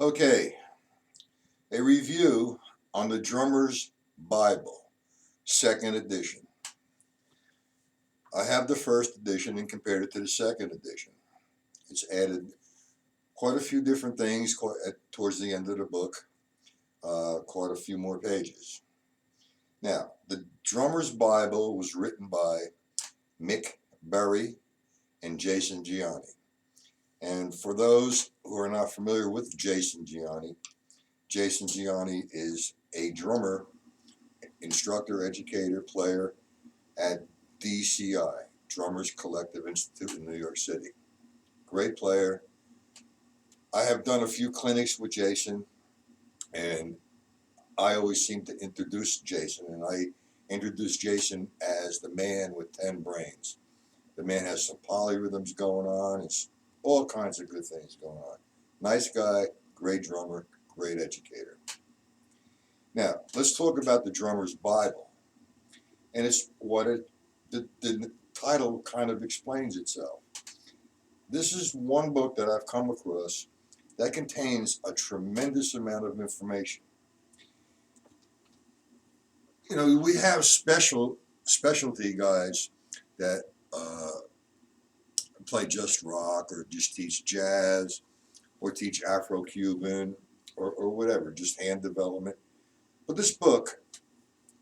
Okay, a review on the Drummer's Bible, second edition. I have the first edition and compared it to the second edition. It's added quite a few different things towards the end of the book, quite a few more pages. Now, the Drummer's Bible was written by Mick and Jason Gianni. And for those who are not familiar with Jason Gianni is a drummer, instructor, educator, player at DCI, Drummers Collective Institute in New York City. Great player. I have done a few clinics with Jason, and I always seem to introduce Jason, and I introduce Jason as the man with 10 brains. The man has some polyrhythms going on. It's all kinds of good things going on. Nice guy, great drummer, great educator. Now, let's talk about the Drummer's Bible. And it's the title kind of explains itself. This is one book that I've come across that contains a tremendous amount of information. You know, we have specialty guys that play just rock or just teach jazz or teach Afro-Cuban or whatever, just hand development. But this book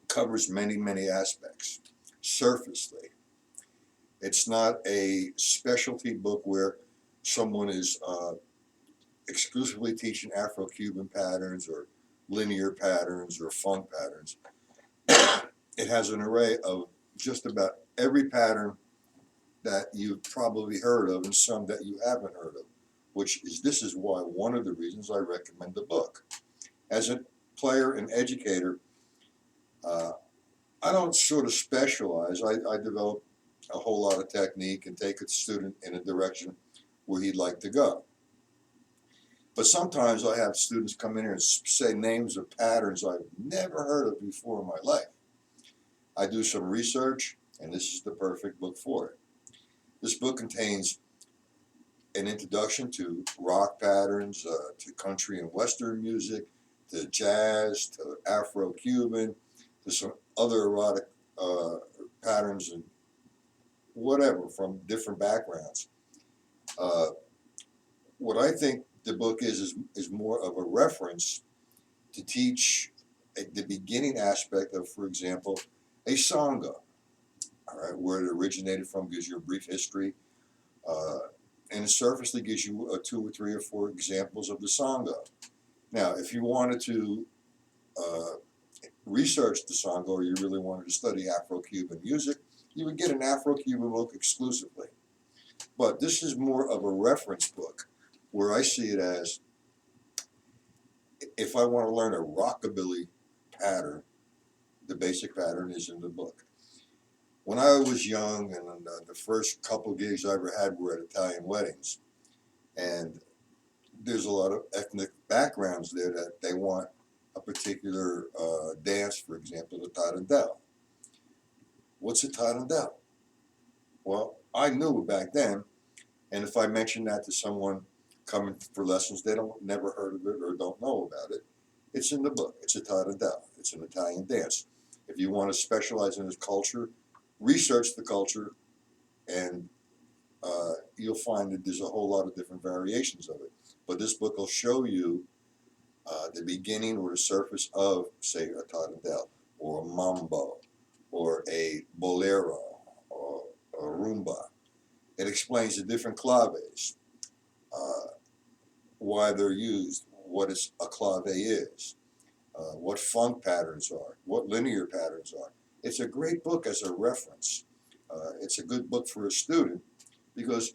covers many, many aspects, surfacely. It's not a specialty book where someone is exclusively teaching Afro-Cuban patterns or linear patterns or funk patterns. It has an array of just about every pattern that you've probably heard of and some that you haven't heard of, this is why one of the reasons I recommend the book. As a player and educator, I don't sort of specialize. I develop a whole lot of technique and take a student in a direction where he'd like to go. But sometimes I have students come in here and say names of patterns I've never heard of before in my life. I do some research, and this is the perfect book for it. This book contains an introduction to rock patterns, to country and western music, to jazz, to Afro-Cuban, to some other erotic patterns and whatever from different backgrounds. What I think the book is more of a reference to teach the beginning aspect of, for example, a sangha. All right, where it originated from gives you a brief history, and it surfacely gives you 2 or 3 or 4 examples of the sangha. Now, if you wanted to research the sangha, or you really wanted to study Afro-Cuban music, you would get an Afro-Cuban book exclusively. But this is more of a reference book, where I see it as, if I want to learn a rockabilly pattern, the basic pattern is in the book. When I was young, and the first couple gigs I ever had were at Italian weddings, and there's a lot of ethnic backgrounds there that they want a particular dance, for example, the tarantella. What's a tarantella? Well, I knew back then, and if I mention that to someone coming for lessons, they don't never heard of it or don't know about it. It's in the book. It's a tarantella. It's an Italian dance. If you want to specialize in this culture, research the culture, and you'll find that there's a whole lot of different variations of it. But this book will show you the beginning or the surface of, say, a tarantella, or a mambo, or a bolero, or a rumba. It explains the different claves, why they're used, what a clave is, what funk patterns are, what linear patterns are. It's a great book as a reference. It's a good book for a student because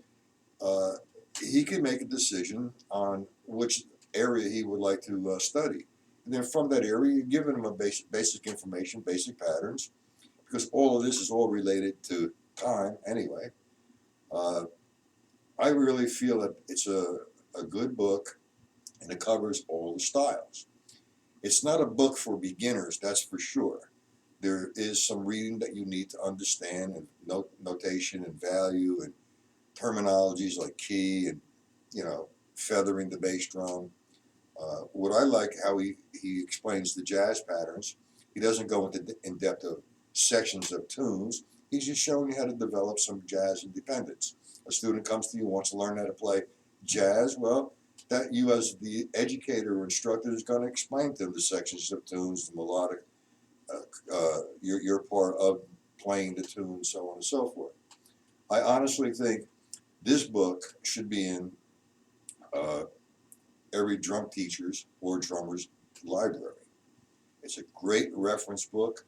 he can make a decision on which area he would like to study. And then from that area, you're giving him a basic information, basic patterns, because all of this is all related to time anyway. I really feel that it's a good book, and it covers all the styles. It's not a book for beginners, that's for sure. There is some reading that you need to understand, and notation and value and terminologies like key and, feathering the bass drum. What I like how he explains the jazz patterns. He doesn't go into in depth of sections of tunes. He's just showing you how to develop some jazz independence. A student comes to you, wants to learn how to play jazz. Well, that you as the educator or instructor is going to explain to them the sections of tunes, the melodic, your part of playing the tune, so on and so forth. I honestly think this book should be in uh, every drum teacher's or drummer's library. It's a great reference book.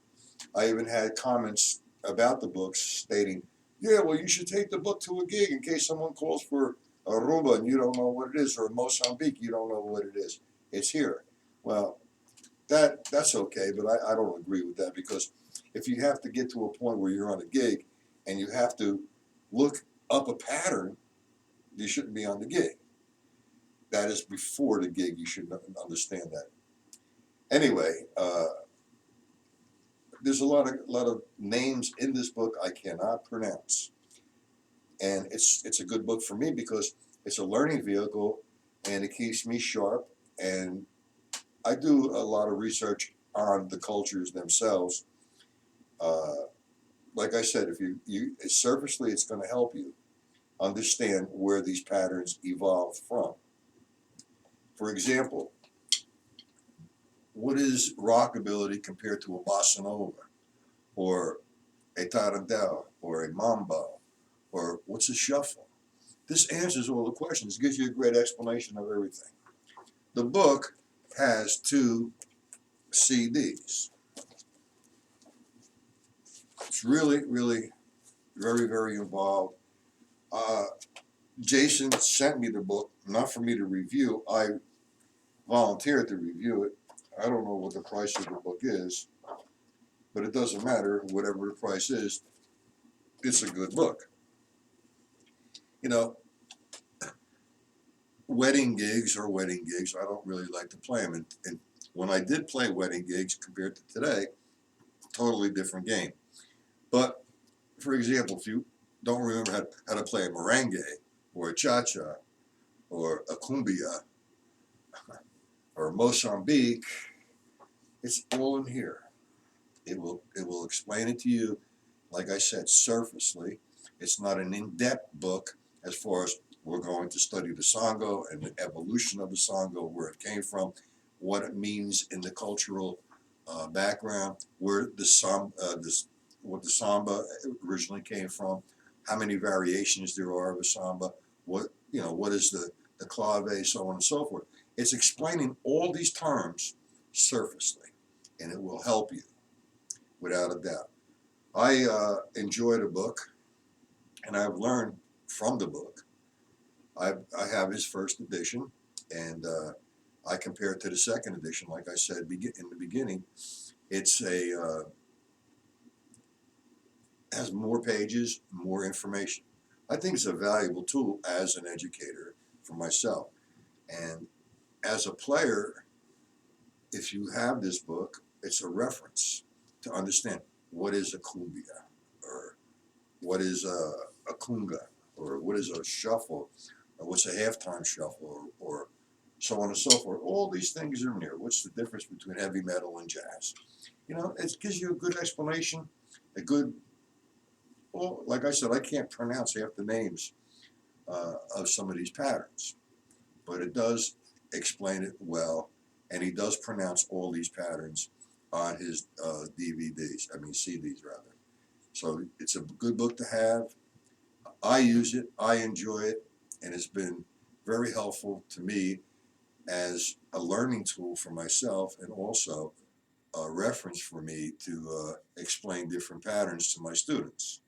I even had comments about the book stating, yeah, well, you should take the book to a gig in case someone calls for Aruba and you don't know what it is, or Mozambique, you don't know what it is. It's here. Well, that's okay, but I don't agree with that, because if you have to get to a point where you're on a gig and you have to look up a pattern, you shouldn't be on the gig. That is before the gig. You should understand that. Anyway, there's a lot of names in this book I cannot pronounce, and it's a good book for me because it's a learning vehicle, and it keeps me sharp. And I do a lot of research on the cultures themselves. Uh, like I said, if you surfacely, it's going to help you understand where these patterns evolve from. For example, what is rockabilly compared to a bossa nova, or a tarantella, or a mambo, or what's a shuffle? This answers all the questions, gives you a great explanation of everything. The book has 2 CDs. It's really, really very, very involved. Uh, Jason sent me the book, not for me to review. I volunteered to review it. I don't know what the price of the book is, but it doesn't matter. Whatever the price is, it's a good book. You know, wedding gigs are wedding gigs. I don't really like to play them. And when I did play wedding gigs compared to today, totally different game. But, for example, if you don't remember how to play a merengue or a cha-cha or a cumbia or Mozambique, it's all in here. It will explain it to you, like I said, surfacely. It's not an in-depth book as far as we're going to study the Sango and the evolution of the Sango, where it came from, what it means in the cultural background, where what the samba originally came from, how many variations there are of a samba, what is the clave, so on and so forth. It's explaining all these terms surfacely, and it will help you without a doubt. I enjoy the book, and I've learned from the book. I have his first edition, and I compare it to the second edition. Like I said in the beginning, it's has more pages, more information. I think it's a valuable tool as an educator for myself. And as a player, if you have this book, it's a reference to understand what is a cumbia, or what is a kunga, or what is a shuffle, or what's a halftime shuffle, or so on and so forth. All these things are in there. What's the difference between heavy metal and jazz? It gives you a good explanation, a good, well, like I said, I can't pronounce half the names of some of these patterns, but it does explain it well, and he does pronounce all these patterns on his CDs rather. So it's a good book to have. I use it, I enjoy it, and it's been very helpful to me as a learning tool for myself, and also a reference for me to explain different patterns to my students.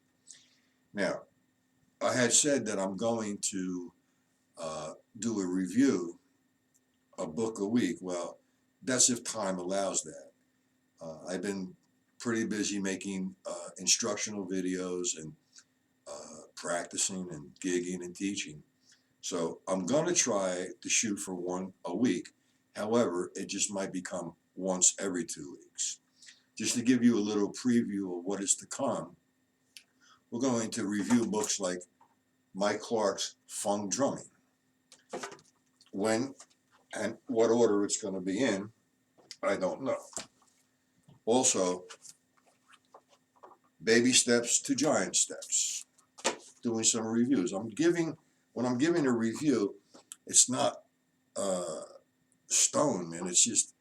Now, I had said that I'm going to do a review, a book a week. Well, that's if time allows that. I've been pretty busy making instructional videos and practicing and gigging and teaching. So I'm going to try to shoot for one a week. However, it just might become once every 2 weeks. Just to give you a little preview of what is to come, we're going to review books like Mike Clark's Funk Drumming. When And what order it's going to be in, I don't know. Also, baby steps to giant steps. Doing some reviews. When I'm giving a review, it's not stone, man. It's just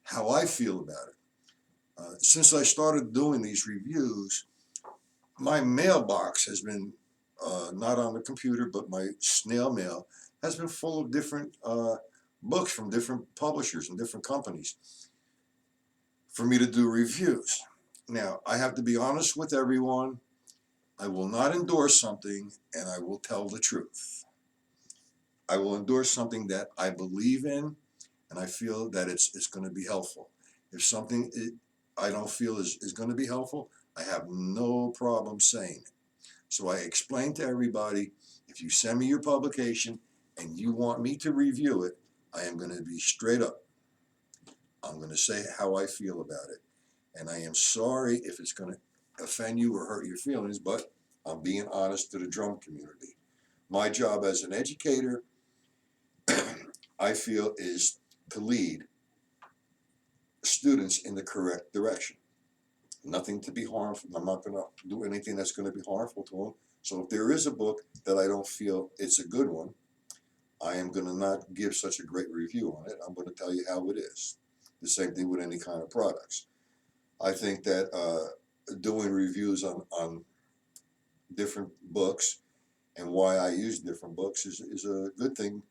how I feel about it. Since I started doing these reviews, my mailbox has been not on the computer, but my snail mail has been full of different books from different publishers and different companies for me to do reviews. Now, I have to be honest with everyone. I will not endorse something, and I will tell the truth. I will endorse something that I believe in, and I feel that it's going to be helpful. If something I don't feel is going to be helpful, I have no problem saying it. So I explain to everybody, if you send me your publication and you want me to review it, I am going to be straight up. I'm going to say how I feel about it. And I am sorry if it's going to offend you or hurt your feelings, but I'm being honest to the drum community. My job as an educator, I feel, is to lead students in the correct direction. Nothing to be harmful. I'm not going to do anything that's going to be harmful to them. So if there is a book that I don't feel it's a good one, I am going to not give such a great review on it. I'm going to tell you how it is. The same thing with any kind of products. I think that doing reviews on different books and why I use different books is a good thing,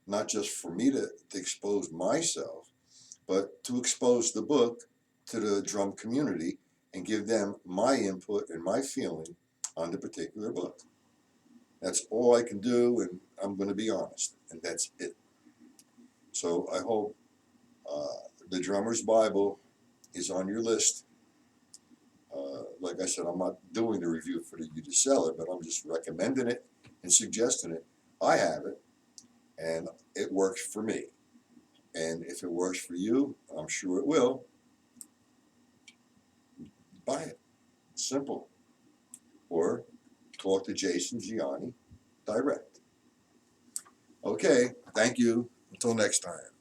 not just for me to expose myself, but to expose the book to the drum community and give them my input and my feeling on the particular book. That's all I can do, and I'm going to be honest, and that's it. So I hope the Drummer's Bible is on your list. Like I said, I'm not doing the review for you to sell it, but I'm just recommending it and suggesting it. I have it, and it works for me. And if it works for you, I'm sure it will, buy it. Simple. Or talk to Jason Gianni direct. Okay, thank you. Until next time.